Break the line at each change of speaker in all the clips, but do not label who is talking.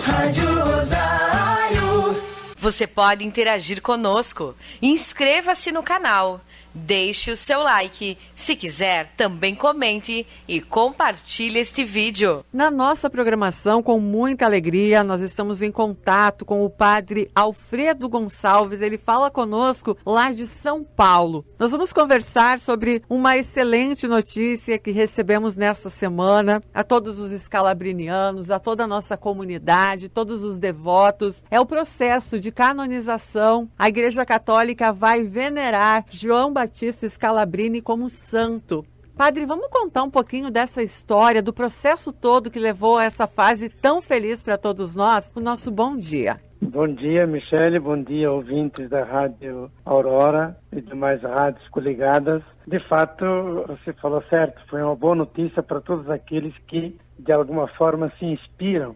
Rádio Rosário.
Você pode interagir conosco. Inscreva-se no canal. Deixe o seu like. Se quiser, também comente e compartilhe este vídeo.
Na nossa programação, com muita alegria, nós estamos em contato com o padre Alfredo Gonçalves. Ele fala conosco lá de São Paulo. Nós vamos conversar sobre uma excelente notícia que recebemos nesta semana. A todos os escalabrinianos, a toda a nossa comunidade, todos os devotos. É o processo de canonização. A Igreja Católica vai venerar João Batista Scalabrini como santo. Padre, vamos contar um pouquinho dessa história, do processo todo que levou a essa fase tão feliz para todos nós. O nosso bom dia.
Bom dia, Michele. Bom dia, ouvintes da Rádio Aurora e demais rádios coligadas. De fato, você falou certo. Foi uma boa notícia para todos aqueles que, de alguma forma, se inspiram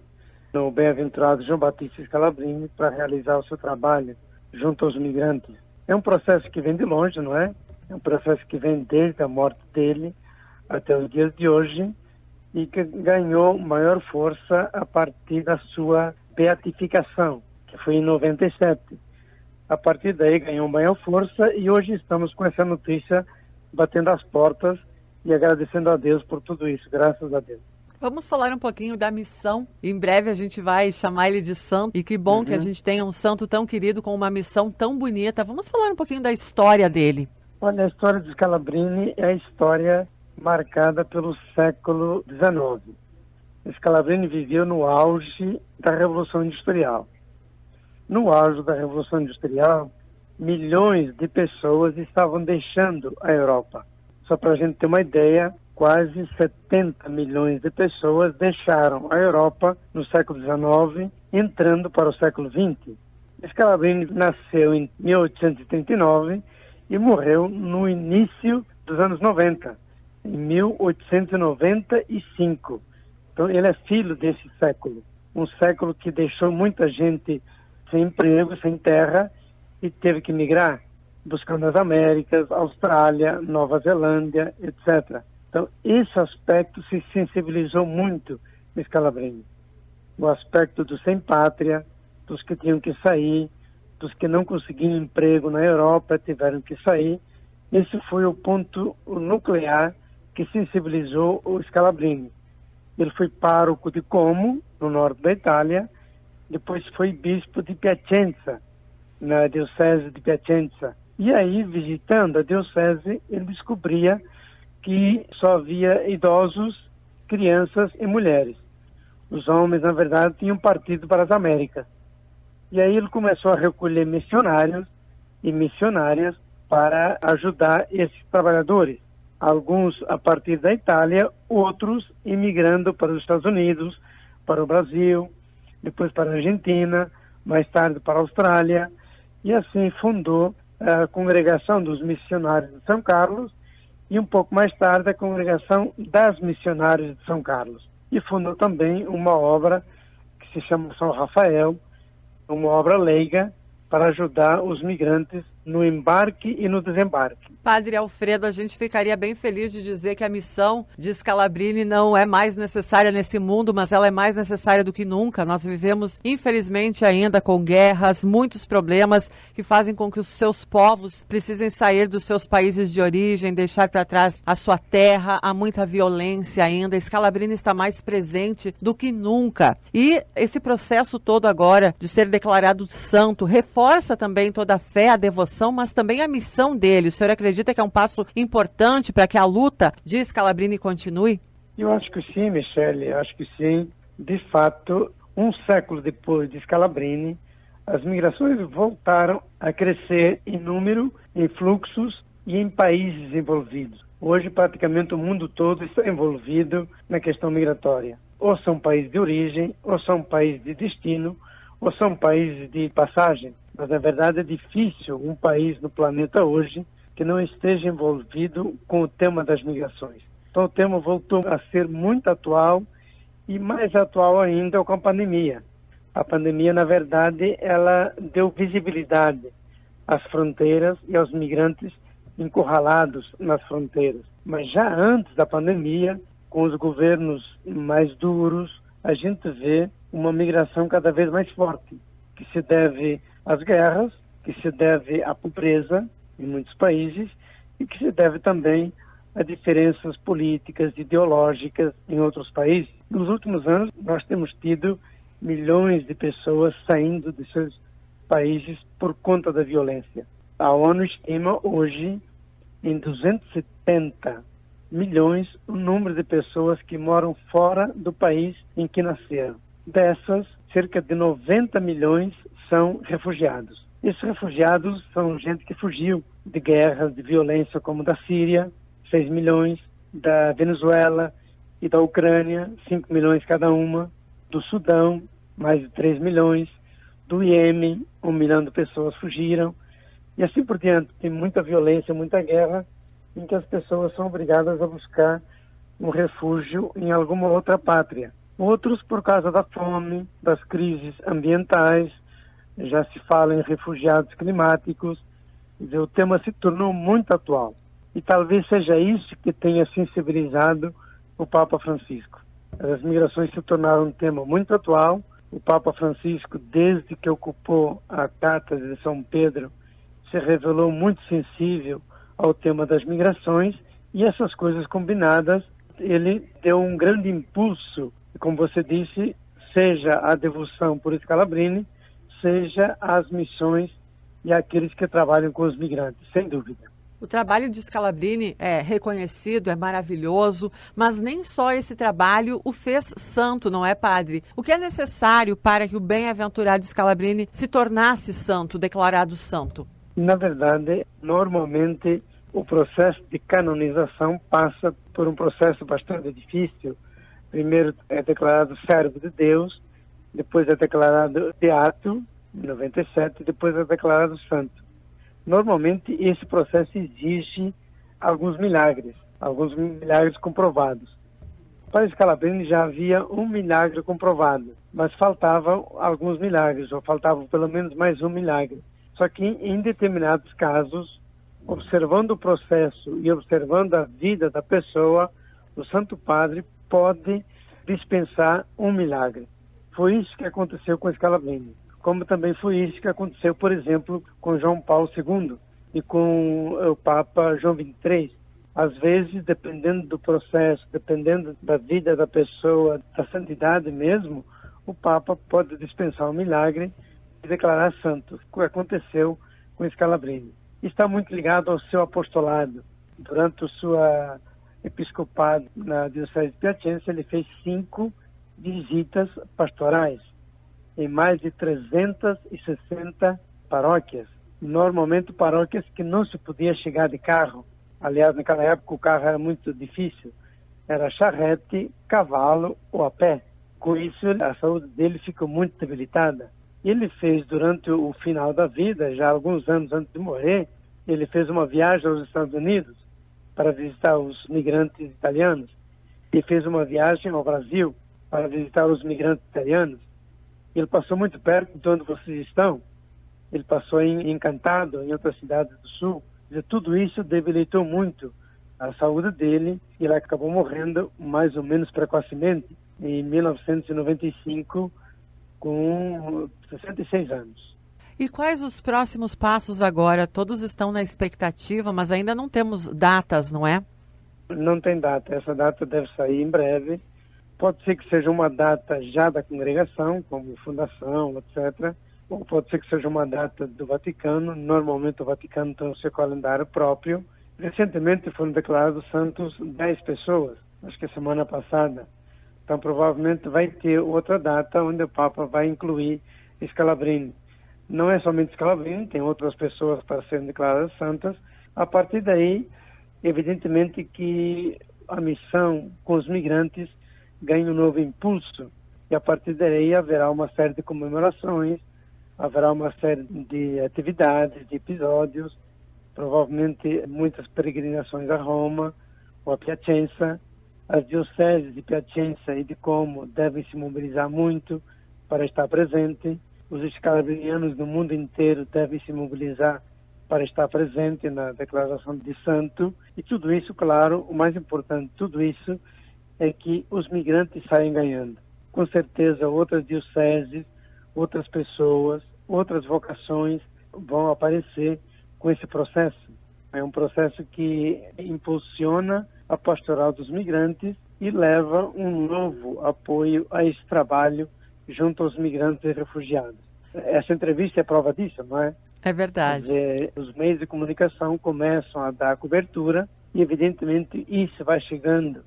no bem-aventurado João Batista Scalabrini para realizar o seu trabalho junto aos migrantes. É um processo que vem de longe, não é? É um processo que vem desde a morte dele até os dias de hoje e que ganhou maior força a partir da sua beatificação, que foi em 97. A partir daí ganhou maior força e hoje estamos com essa notícia batendo as portas e agradecendo a Deus por tudo isso, graças a Deus.
Vamos falar um pouquinho da missão. Em breve a gente vai chamar ele de santo. E que bom que a gente tenha um santo tão querido com uma missão tão bonita. Vamos falar um pouquinho da história dele.
Olha, a história de Scalabrini é a história marcada pelo século XIX. Scalabrini viveu no auge da Revolução Industrial. No auge da Revolução Industrial, milhões de pessoas estavam deixando a Europa. Só para a gente ter uma ideia, quase 70 milhões de pessoas deixaram a Europa no século XIX, entrando para o século XX. Scalabrini nasceu em 1839 e morreu no início dos anos 90, em 1895. Então ele é filho desse século, um século que deixou muita gente sem emprego, sem terra e teve que migrar, buscando as Américas, Austrália, Nova Zelândia, etc. Então, esse aspecto se sensibilizou muito em Scalabrini. O aspecto do sem-pátria, dos que tinham que sair, dos que não conseguiam emprego na Europa, tiveram que sair. Esse foi o ponto nuclear que sensibilizou o Scalabrini. Ele foi pároco de Como, no norte da Itália, depois foi bispo de Piacenza, na diocese de Piacenza. E aí, visitando a diocese, ele descobria que só havia idosos, crianças e mulheres. Os homens, na verdade, tinham partido para as Américas. E aí ele começou a recolher missionários e missionárias para ajudar esses trabalhadores. Alguns a partir da Itália, outros imigrando para os Estados Unidos, para o Brasil, depois para a Argentina, mais tarde para a Austrália. E assim fundou a Congregação dos Missionários de São Carlos, e um pouco mais tarde a Congregação das Missionárias de São Carlos. E fundou também uma obra que se chama São Rafael, uma obra leiga para ajudar os migrantes no embarque e no desembarque.
Padre Alfredo, a gente ficaria bem feliz de dizer que a missão de Scalabrini não é mais necessária nesse mundo, mas ela é mais necessária do que nunca. Nós vivemos, infelizmente, ainda com guerras, muitos problemas que fazem com que os seus povos precisem sair dos seus países de origem, deixar para trás a sua terra. Há muita violência ainda. Scalabrini está mais presente do que nunca. E esse processo todo agora de ser declarado santo reforça também toda a fé, a devoção, mas também a missão dele. O senhor acredita que é um passo importante para que a luta de Scalabrini continue?
Eu acho que sim, Michele, acho que sim. De fato, um século depois de Scalabrini, as migrações voltaram a crescer em número, em fluxos e em países envolvidos. Hoje, praticamente o mundo todo está envolvido na questão migratória. Ou são países de origem, ou são países de destino, ou são países de passagem. Mas, na verdade, é difícil um país no planeta hoje que não esteja envolvido com o tema das migrações. Então o tema voltou a ser muito atual e mais atual ainda com a pandemia. A pandemia, na verdade, ela deu visibilidade às fronteiras e aos migrantes encurralados nas fronteiras. Mas já antes da pandemia, com os governos mais duros, a gente vê uma migração cada vez mais forte, que se deve às guerras, que se deve à pobreza em muitos países e que se deve também a diferenças políticas, ideológicas em outros países. Nos últimos anos, nós temos tido milhões de pessoas saindo de seus países por conta da violência. A ONU estima hoje em 270 milhões o número de pessoas que moram fora do país em que nasceram. Dessas, cerca de 90 milhões são refugiados. Esses refugiados são gente que fugiu de guerras, de violência, como da Síria, 6 milhões, da Venezuela e da Ucrânia, 5 milhões cada uma, do Sudão, mais de 3 milhões, do Iêmen, 1 milhão de pessoas fugiram, e assim por diante. Tem muita violência, muita guerra, em que as pessoas são obrigadas a buscar um refúgio em alguma outra pátria. Outros por causa da fome, das crises ambientais, já se fala em refugiados climáticos, o tema se tornou muito atual. E talvez seja isso que tenha sensibilizado o Papa Francisco. As migrações se tornaram um tema muito atual. O Papa Francisco, desde que ocupou a Cátedra de São Pedro, se revelou muito sensível ao tema das migrações, e essas coisas combinadas, ele deu um grande impulso, como você disse, seja a devoção por Scalabrini, seja as missões e aqueles que trabalham com os migrantes, sem dúvida.
O trabalho de Scalabrini é reconhecido, é maravilhoso, mas nem só esse trabalho o fez santo, não é, padre? O que é necessário para que o bem-aventurado Scalabrini se tornasse santo, declarado santo?
Na verdade, normalmente o processo de canonização passa por um processo bastante difícil. Primeiro é declarado servo de Deus, depois é declarado beato, em 97, depois é declarado santo. Normalmente esse processo exige alguns milagres comprovados. Para Scalabrini já havia um milagre comprovado, mas faltavam alguns milagres, ou faltava pelo menos mais um milagre. Só que em determinados casos, observando o processo e observando a vida da pessoa, o Santo Padre pode dispensar um milagre. Foi isso que aconteceu com Scalabrini. Como também foi isso que aconteceu, por exemplo, com João Paulo II e com o Papa João XXIII. Às vezes, dependendo do processo, dependendo da vida da pessoa, da santidade mesmo, o Papa pode dispensar um milagre e declarar santo, o que aconteceu com Scalabrini. Está muito ligado ao seu apostolado. Durante o seu episcopado na Diocese de Piacenza, ele fez 5 visitas pastorais em mais de 360 paróquias, normalmente paróquias que não se podia chegar de carro. Aliás, naquela época o carro era muito difícil, era charrete, cavalo ou a pé. Com isso, a saúde dele ficou muito debilitada. Ele fez, durante o final da vida, já alguns anos antes de morrer, ele fez uma viagem aos Estados Unidos para visitar os migrantes italianos, e fez uma viagem ao Brasil para visitar os migrantes italianos. Ele passou muito perto de onde vocês estão. Ele passou em Encantado, em outras cidades do sul. E tudo isso debilitou muito a saúde dele, e ele acabou morrendo mais ou menos precocemente, em 1995, com 66 anos.
E quais os próximos passos agora? Todos estão na expectativa, mas ainda não temos datas, não é?
Não tem data. Essa data deve sair em breve. Pode ser que seja uma data já da congregação, como fundação, etc. Ou pode ser que seja uma data do Vaticano. Normalmente o Vaticano tem o seu calendário próprio. Recentemente foram declarados santos 10 pessoas, acho que a semana passada. Então provavelmente vai ter outra data onde o Papa vai incluir Scalabrini. Não é somente Scalabrini, tem outras pessoas para serem declaradas santas. A partir daí, evidentemente que a missão com os migrantes ganha um novo impulso, e a partir daí haverá uma série de comemorações, haverá uma série de atividades, de episódios, provavelmente muitas peregrinações a Roma ou a Piacenza. As dioceses de Piacenza e de Como devem se mobilizar muito para estar presente. Os scalabrinianos do mundo inteiro devem se mobilizar para estar presente na declaração de santo. E tudo isso, claro, o mais importante de tudo isso é que os migrantes saem ganhando. com certeza outras dioceses, outras pessoas, outras vocações vão aparecer com esse processo. É um processo que impulsiona a pastoral dos migrantes e leva um novo apoio a esse trabalho junto aos migrantes e refugiados. Essa entrevista é prova disso, não é?
É verdade.
Os meios de comunicação começam a dar cobertura e, evidentemente, isso vai chegando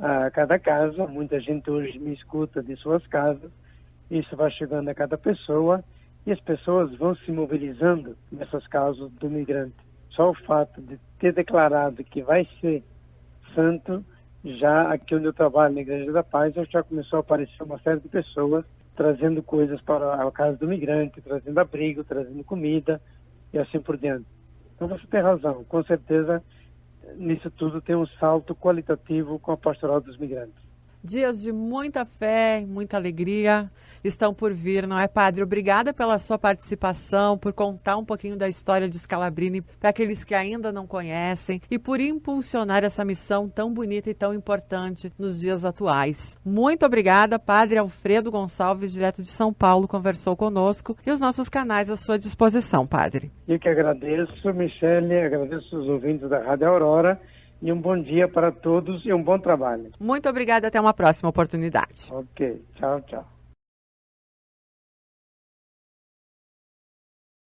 a cada casa. Muita gente hoje me escuta de suas casas. Isso vai chegando a cada pessoa e as pessoas vão se mobilizando nessas causas do migrante. Só o fato de ter declarado que vai ser santo, já aqui onde eu trabalho, na Igreja da Paz, já começou a aparecer uma série de pessoas trazendo coisas para a casa do migrante, trazendo abrigo, trazendo comida e assim por diante. Então você tem razão, com certeza nisso tudo tem um salto qualitativo com a pastoral dos migrantes.
Dias de muita fé, muita alegria estão por vir, não é, Padre? Obrigada pela sua participação, por contar um pouquinho da história de Scalabrini para aqueles que ainda não conhecem e por impulsionar essa missão tão bonita e tão importante nos dias atuais. Muito obrigada, Padre Alfredo Gonçalves, direto de São Paulo, conversou conosco e os nossos canais à sua disposição, Padre.
Eu que agradeço, Michele, agradeço os ouvintes da Rádio Aurora. E um bom dia para todos e um bom trabalho.
Muito obrigada, até uma próxima oportunidade.
Ok, tchau, tchau.